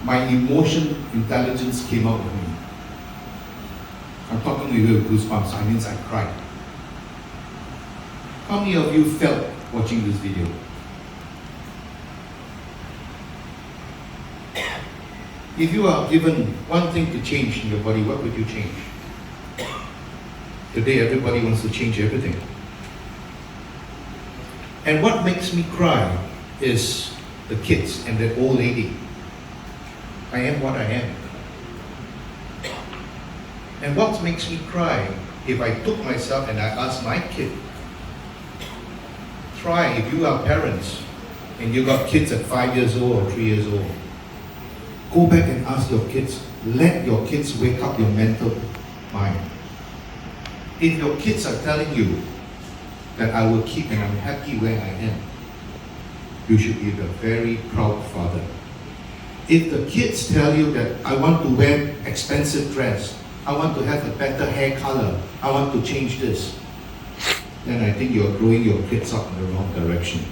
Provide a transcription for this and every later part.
my emotion intelligence came out of me. I'm talking to you with goosebumps, I mean I cried. How many of you felt watching this video? If you are given one thing to change in your body, what would you change? Today everybody wants to change everything. And what makes me cry is the kids and that old lady. I am what I am. And what makes me cry, if I took myself and I asked my kid, try, if you are parents and you got kids at 5 years old or 3 years old, go back and ask your kids, let your kids wake up your mental mind. If your kids are telling you that I will keep and I'm happy where I am, you should be a very proud father. If the kids tell you that I want to wear expensive dress, I want to have a better hair color, I want to change this, then I think you're growing your kids up in the wrong direction.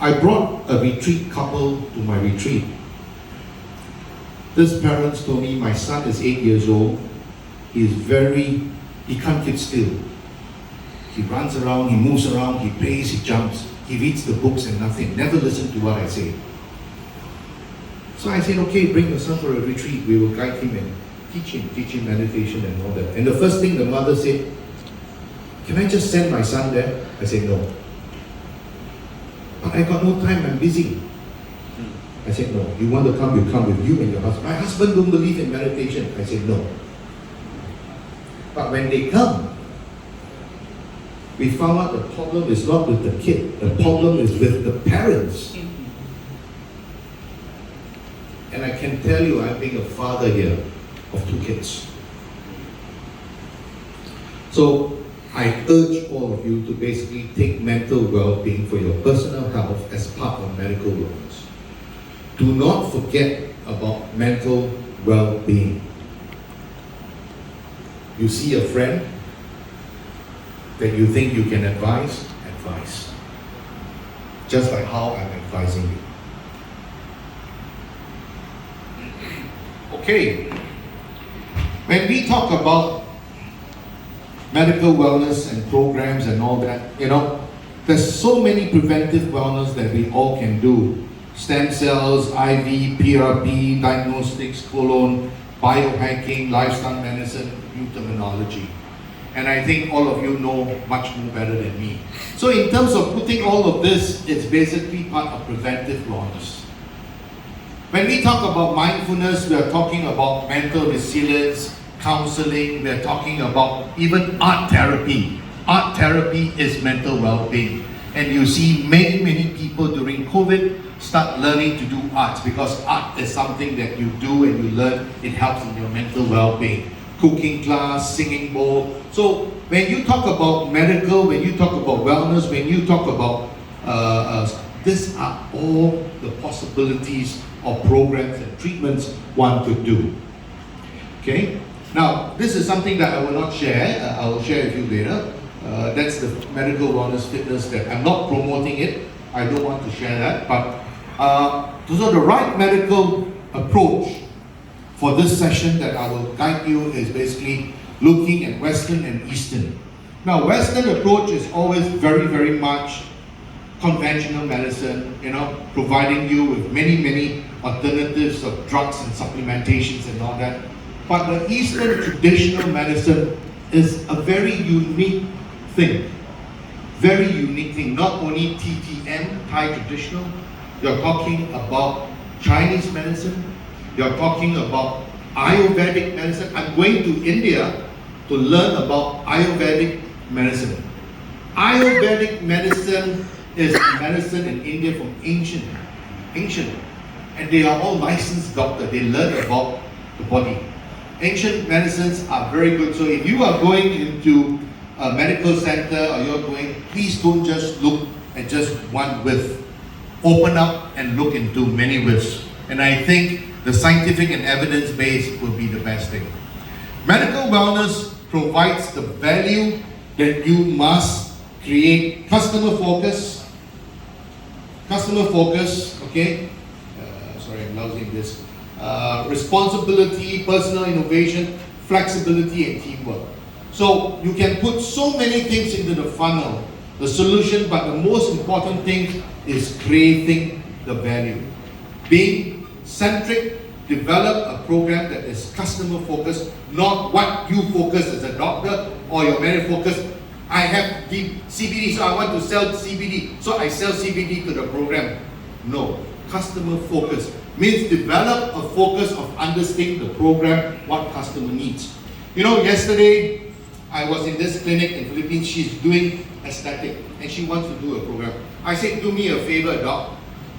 I brought a retreat couple to my retreat. This parents told me, my son is 8 years old, he can't keep still. He runs around, he moves around, he plays, he jumps, he reads the books and nothing, never listen to what I say. So I said, okay, bring your son for a retreat, we will guide him and teach him meditation and all that. And the first thing the mother said, can I just send my son there? I said, no. But I got no time, I'm busy. I said, no. You want to come, you come with you and your husband. My husband don't believe in meditation. I said, no. But when they come, we found out the problem is not with the kid, the problem is with the parents. And I can tell you, I'm being a father here of 2 kids. So I urge all of you to basically take mental well-being for your personal health as part of medical wellness. Do not forget about mental well-being. You see a friend that you think you can advise. Just like how I'm advising you. Okay, when we talk about medical wellness and programs and all that, there's so many preventive wellness that we all can do. Stem cells, IV, PRP, diagnostics, colon, biohacking, lifestyle medicine, new terminology. And I think all of you know much more better than me. So in terms of putting all of this, it's basically part of preventive wellness. When we talk about mindfulness, we are talking about mental resilience, counseling, we are talking about even art therapy. Art therapy is mental well-being. And you see many people during COVID start learning to do arts because art is something that you do and you learn, it helps in your mental well-being. Cooking class, singing bowl. So when you talk about medical, when you talk about wellness, when you talk about these are all the possibilities of programs and treatments one could do. Okay? Now, this is something that I will not share. I will share with you later. That's the medical wellness fitness that I'm not promoting it. I don't want to share that. But so the right medical approach for this session that I will guide you is basically looking at Western and Eastern. Now, Western approach is always very much conventional medicine, providing you with many alternatives of drugs and supplementations and all that. But the Eastern traditional medicine is a very unique thing. Very unique thing. Not only TTM, Thai traditional, you're talking about Chinese medicine, you're talking about Ayurvedic medicine. I'm going to India to learn about Ayurvedic medicine. Ayurvedic medicine is medicine in India from ancient. And they are all licensed doctors. They learn about the body. Ancient medicines are very good. So if you are going into a medical center or you're going, please don't just look at just one whiff. Open up and look into many whiffs. And I think the scientific and evidence-based will be the best thing. Medical wellness provides the value that you must create customer focus, Okay? Sorry, I'm lousing this. Responsibility, personal innovation, flexibility, and teamwork. So you can put so many things into the funnel, the solution, but the most important thing is creating the value. Being centric, develop a program that is customer focused, not what you focus as a doctor or your medical focus. I have the CBD, so I want to sell CBD, so I sell CBD to the program. No, customer focus means develop a focus of understanding the program, what customer needs. You know, yesterday I was in this clinic in Philippines. She's doing aesthetic and she wants to do a program. I said, do me a favor, doc.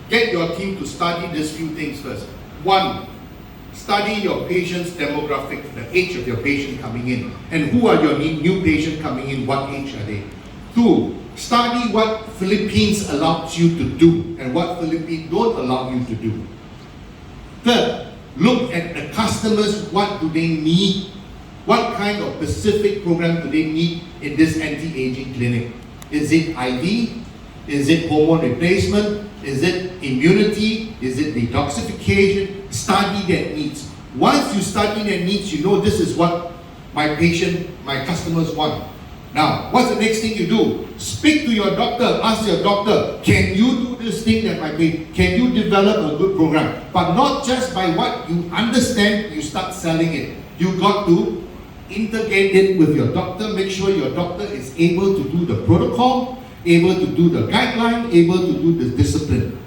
Get your team to study these few things first. One, study your patient's demographic, the age of your patient coming in, and who are your new patient coming in, what age are they. Two, study what Philippines allows you to do and what Philippines don't allow you to do. Third, look at the customers, what do they need? What kind of specific program do they need in this anti-aging clinic? Is it IV? Is it hormone replacement? Is it immunity? Is it detoxification? Study that needs. Once you study that needs, you know this is what my patient, my customers want. Now, what's the next thing you do? Speak to your doctor, ask your doctor, can you do this thing that my patient, can you develop a good program? But not just by what you understand, you start selling it. You got to integrate it with your doctor, make sure your doctor is able to do the protocol, able to do the guideline, able to do the discipline,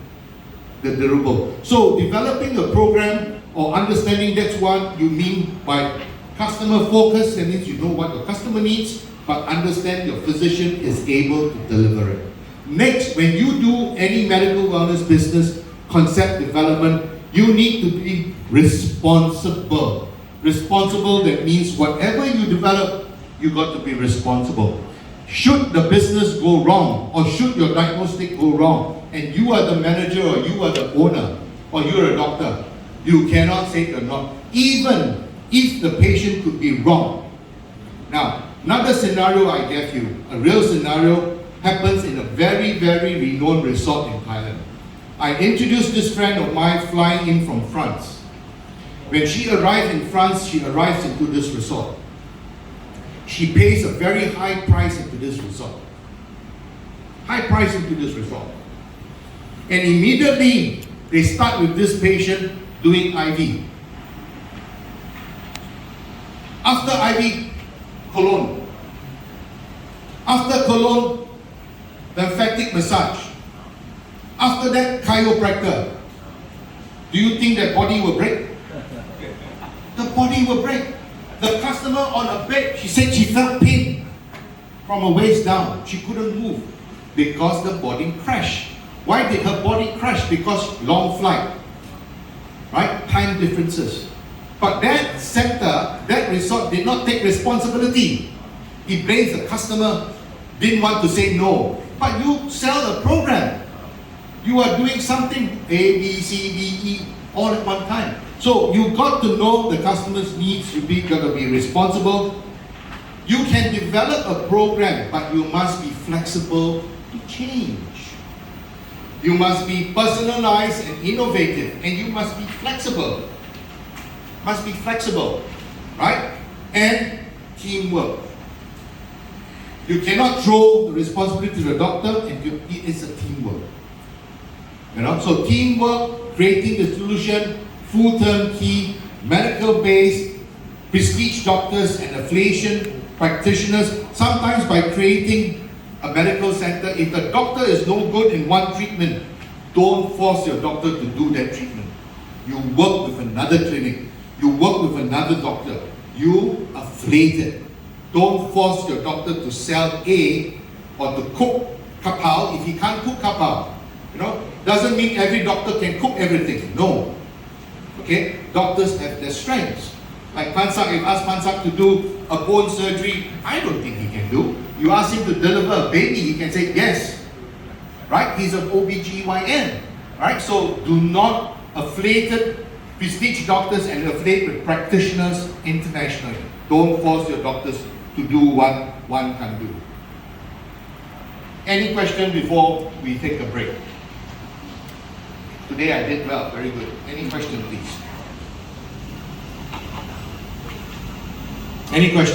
the durable. So developing a program or understanding, that's what you mean by customer focus. That means you know what your customer needs, but understand your physician is able to deliver it. Next, when you do any medical wellness business concept development, you need to be responsible. Responsible, that means whatever you develop, you got to be responsible. Should the business go wrong, or should your diagnostic go wrong, and you are the manager, or you are the owner, or you're a doctor, you cannot say you're not, even if the patient could be wrong. Now, another scenario I gave you, a real scenario, happens in a very, very renowned resort in Thailand. I introduced this friend of mine flying in from France. When she arrived in France, she arrives into this resort. She pays a very high price into this resort. High price into this resort. And immediately, they start with this patient doing IV. After IV, cologne. After cologne, lymphatic massage. After that, chiropractor. Do you think that body will break? The body will break. The customer on a bed, she said she felt pain from her waist down. She couldn't move because the body crashed. Why did her body crash? Because long flight, right? Time differences. But that sector, that resort did not take responsibility. It blames the customer, didn't want to say no. But you sell a program. You are doing something A, B, C, D, E, all at one time. So you got to know the customer's needs. You got to be responsible. You can develop a program, but you must be flexible to change. You must be personalized and innovative, and you must be flexible. Must be flexible, right? And teamwork. You cannot throw the responsibility to the doctor, and it is a teamwork. You know, so teamwork, creating the solution, full turnkey, medical-based, prestige doctors and affiliation practitioners, sometimes by creating a medical center. If the doctor is no good in one treatment, don't force your doctor to do that treatment. You work with another clinic. You work with another doctor. You affiliate it. Don't force your doctor to sell A or to cook kapau if he can't cook kapau. You know, doesn't mean every doctor can cook everything. No. Okay? Doctors have their strengths. Like Pansak, if you ask Pansak to do a bone surgery, I don't think he can do. You ask him to deliver a baby, he can say yes. Right? He's an OBGYN. Right? So do not affiliate prestige doctors and affiliate with practitioners internationally. Don't force your doctors to do what one can do. Any question before we take a break? Today I did well, very good. Any question, please? Any question?